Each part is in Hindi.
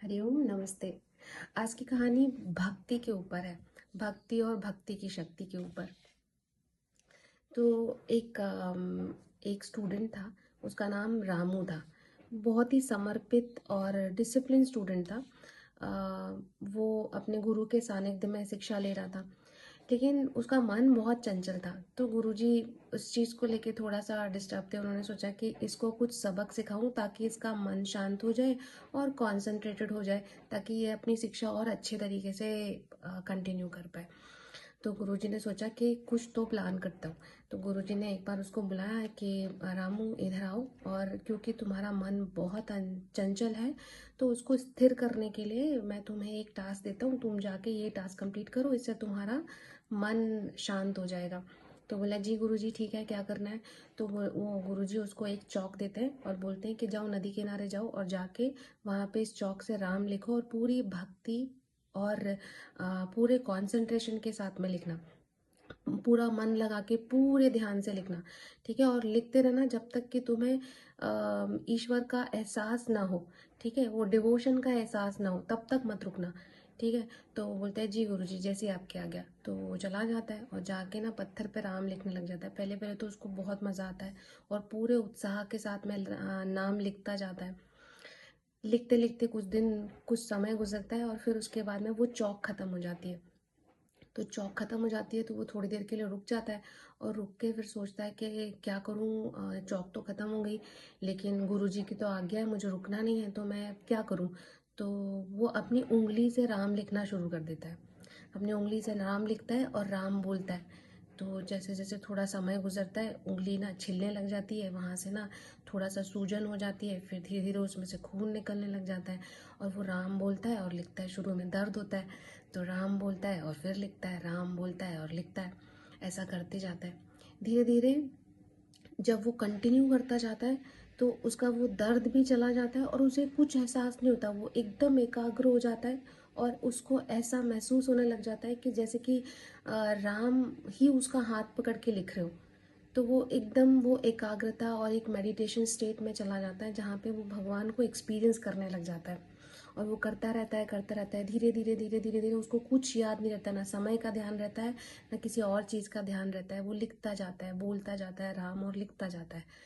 हरिओम नमस्ते। आज की कहानी भक्ति के ऊपर है। भक्ति और भक्ति की शक्ति के ऊपर। तो एक स्टूडेंट था, उसका नाम रामू था। बहुत ही समर्पित और डिसिप्लिन स्टूडेंट था। वो अपने गुरु के सानिध्य में शिक्षा ले रहा था, लेकिन उसका मन बहुत चंचल था। तो गुरुजी उस चीज़ को लेके थोड़ा सा डिस्टर्ब थे। उन्होंने सोचा कि इसको कुछ सबक सिखाऊं ताकि इसका मन शांत हो जाए और कॉन्सेंट्रेटेड हो जाए, ताकि ये अपनी शिक्षा और अच्छे तरीके से कंटिन्यू कर पाए। तो गुरुजी ने सोचा कि कुछ तो प्लान करता हूँ। तो गुरुजी ने एक बार उसको बुलाया कि रामू इधर आओ, और क्योंकि तुम्हारा मन बहुत चंचल है तो उसको स्थिर करने के लिए मैं तुम्हें एक टास्क देता हूँ, तुम जाके ये टास्क कंप्लीट करो, इससे तुम्हारा मन शांत हो जाएगा। तो बोला जी गुरुजी ठीक है, क्या करना है। तो वो गुरुजी उसको एक चौक देते हैं और बोलते हैं कि जाओ नदी किनारे जाओ और जाके वहाँ पे इस चौक से राम लिखो और पूरी भक्ति और पूरे कंसंट्रेशन के साथ में लिखना, पूरा मन लगा के पूरे ध्यान से लिखना। ठीक है, और लिखते रहना जब तक कि तुम्हें ईश्वर का एहसास ना हो। ठीक है, वो डिवोशन का एहसास ना हो, तब तक मत रुकना। ठीक है। तो वो बोलता है जी गुरुजी जैसे आपके आ गया। तो वो चला जाता है और जाके ना पत्थर पे राम लिखने लग जाता है। पहले पहले तो उसको बहुत मज़ा आता है और पूरे उत्साह के साथ में नाम लिखता जाता है। लिखते लिखते कुछ समय गुजरता है और फिर उसके बाद में वो चौक ख़त्म हो जाती है। तो चौक ख़त्म हो जाती है तो वो थोड़ी देर के लिए रुक जाता है और रुक के फिर सोचता है कि क्या करूँ, चौक तो ख़त्म हो गई, लेकिन गुरुजी की तो आज्ञा है, मुझे रुकना नहीं है, तो मैं क्या करूँ। तो वो अपनी उंगली से राम लिखना शुरू कर देता है। अपनी उंगली से राम लिखता है और राम बोलता है। तो जैसे जैसे थोड़ा समय गुजरता है उंगली ना छिलने लग जाती है, वहाँ से ना थोड़ा सा सूजन हो जाती है, फिर धीरे धीरे उसमें से खून निकलने लग जाता है और वो राम बोलता है और लिखता है। शुरू में दर्द होता है तो राम बोलता है और फिर लिखता है, राम बोलता है और लिखता है। ऐसा करते जाता है। धीरे धीरे जब वो कंटिन्यू करता जाता है तो उसका वो दर्द भी चला जाता है और उसे कुछ एहसास नहीं होता। वो एकदम एकाग्र हो जाता है और उसको ऐसा महसूस होने लग जाता है कि जैसे कि राम ही उसका हाथ पकड़ के लिख रहे हो। तो वो एकदम वो एकाग्रता और एक मेडिटेशन स्टेट में चला जाता है, जहाँ पे वो भगवान को एक्सपीरियंस करने लग जाता है। और वो करता रहता है। धीरे धीरे धीरे धीरे धीरे उसको कुछ याद नहीं रहता, ना समय का ध्यान रहता है ना किसी और चीज़ का ध्यान रहता है। वो लिखता जाता है, बोलता जाता है राम और लिखता जाता है।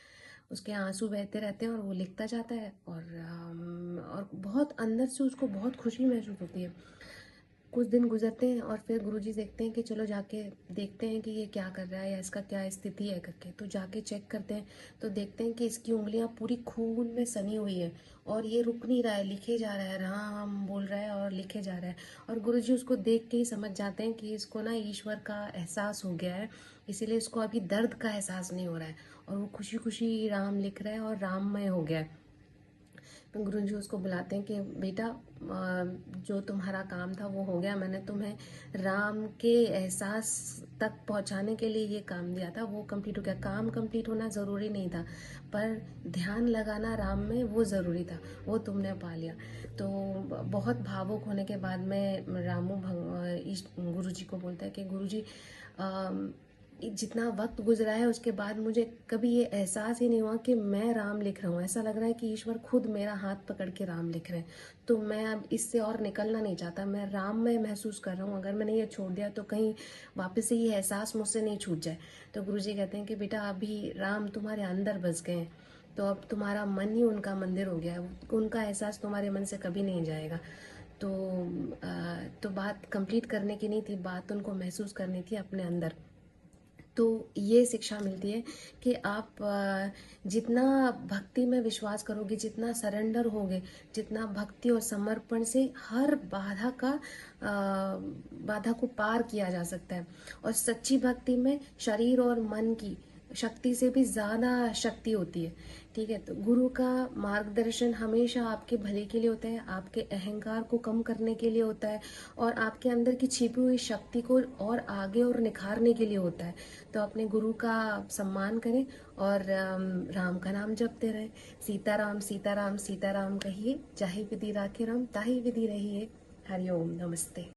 उसके आंसू बहते रहते हैं और वो लिखता जाता है और बहुत अंदर से उसको बहुत खुशी महसूस होती है। कुछ दिन गुजरते हैं और फिर गुरुजी देखते हैं कि चलो जाके देखते हैं कि ये क्या कर रहा है या इसका क्या स्थिति है करके। तो जाके चेक करते हैं तो देखते हैं कि इसकी उंगलियां पूरी खून में सनी हुई है और ये रुक नहीं रहा है, लिखे जा रहा है, राम बोल रहा है और लिखे जा रहा है। और गुरुजी उसको देख के ही समझ जाते हैं कि इसको ना ईश्वर का एहसास हो गया है, इसीलिए इसको अभी दर्द का एहसास नहीं हो रहा है और वो खुशी खुशी राम लिख रहा है और राममय हो गया है। तो गुरुजी उसको बुलाते हैं कि बेटा जो तुम्हारा काम था वो हो गया, मैंने तुम्हें राम के एहसास तक पहुंचाने के लिए ये काम दिया था, वो कंप्लीट हो गया। काम कंप्लीट होना ज़रूरी नहीं था, पर ध्यान लगाना राम में वो ज़रूरी था, वो तुमने पा लिया। तो बहुत भावुक होने के बाद में रामू गुरुजी को बोलता है कि गुरुजी जितना वक्त गुजरा है उसके बाद मुझे कभी ये एहसास ही नहीं हुआ कि मैं राम लिख रहा हूँ। ऐसा लग रहा है कि ईश्वर खुद मेरा हाथ पकड़ के राम लिख रहे हैं। तो मैं अब इससे और निकलना नहीं चाहता, मैं राम में महसूस कर रहा हूँ। अगर मैंने ये छोड़ दिया तो कहीं वापस से ये एहसास मुझसे नहीं छूट जाए। तो गुरुजी कहते हैं कि बेटा अभी राम तुम्हारे अंदर बस गए हैं, तो अब तुम्हारा मन ही उनका मंदिर हो गया है, उनका एहसास तुम्हारे मन से कभी नहीं जाएगा। तो तो बात कंप्लीट करने की नहीं थी, बात उनको महसूस करनी थी अपने अंदर। तो ये शिक्षा मिलती है कि आप जितना भक्ति में विश्वास करोगे, जितना सरेंडर होगे, जितना भक्ति और समर्पण से हर बाधा को पार किया जा सकता है। और सच्ची भक्ति में शरीर और मन की शक्ति से भी ज़्यादा शक्ति होती है। ठीक है, तो गुरु का मार्गदर्शन हमेशा आपके भले के लिए होता है, आपके अहंकार को कम करने के लिए होता है और आपके अंदर की छिपी हुई शक्ति को और आगे और निखारने के लिए होता है। तो अपने गुरु का सम्मान करें और राम का नाम जपते रहें। सीताराम सीताराम सीताराम कहिए, चाहे विधि राखे राम ताहि विधि रहिए। हरिओम नमस्ते।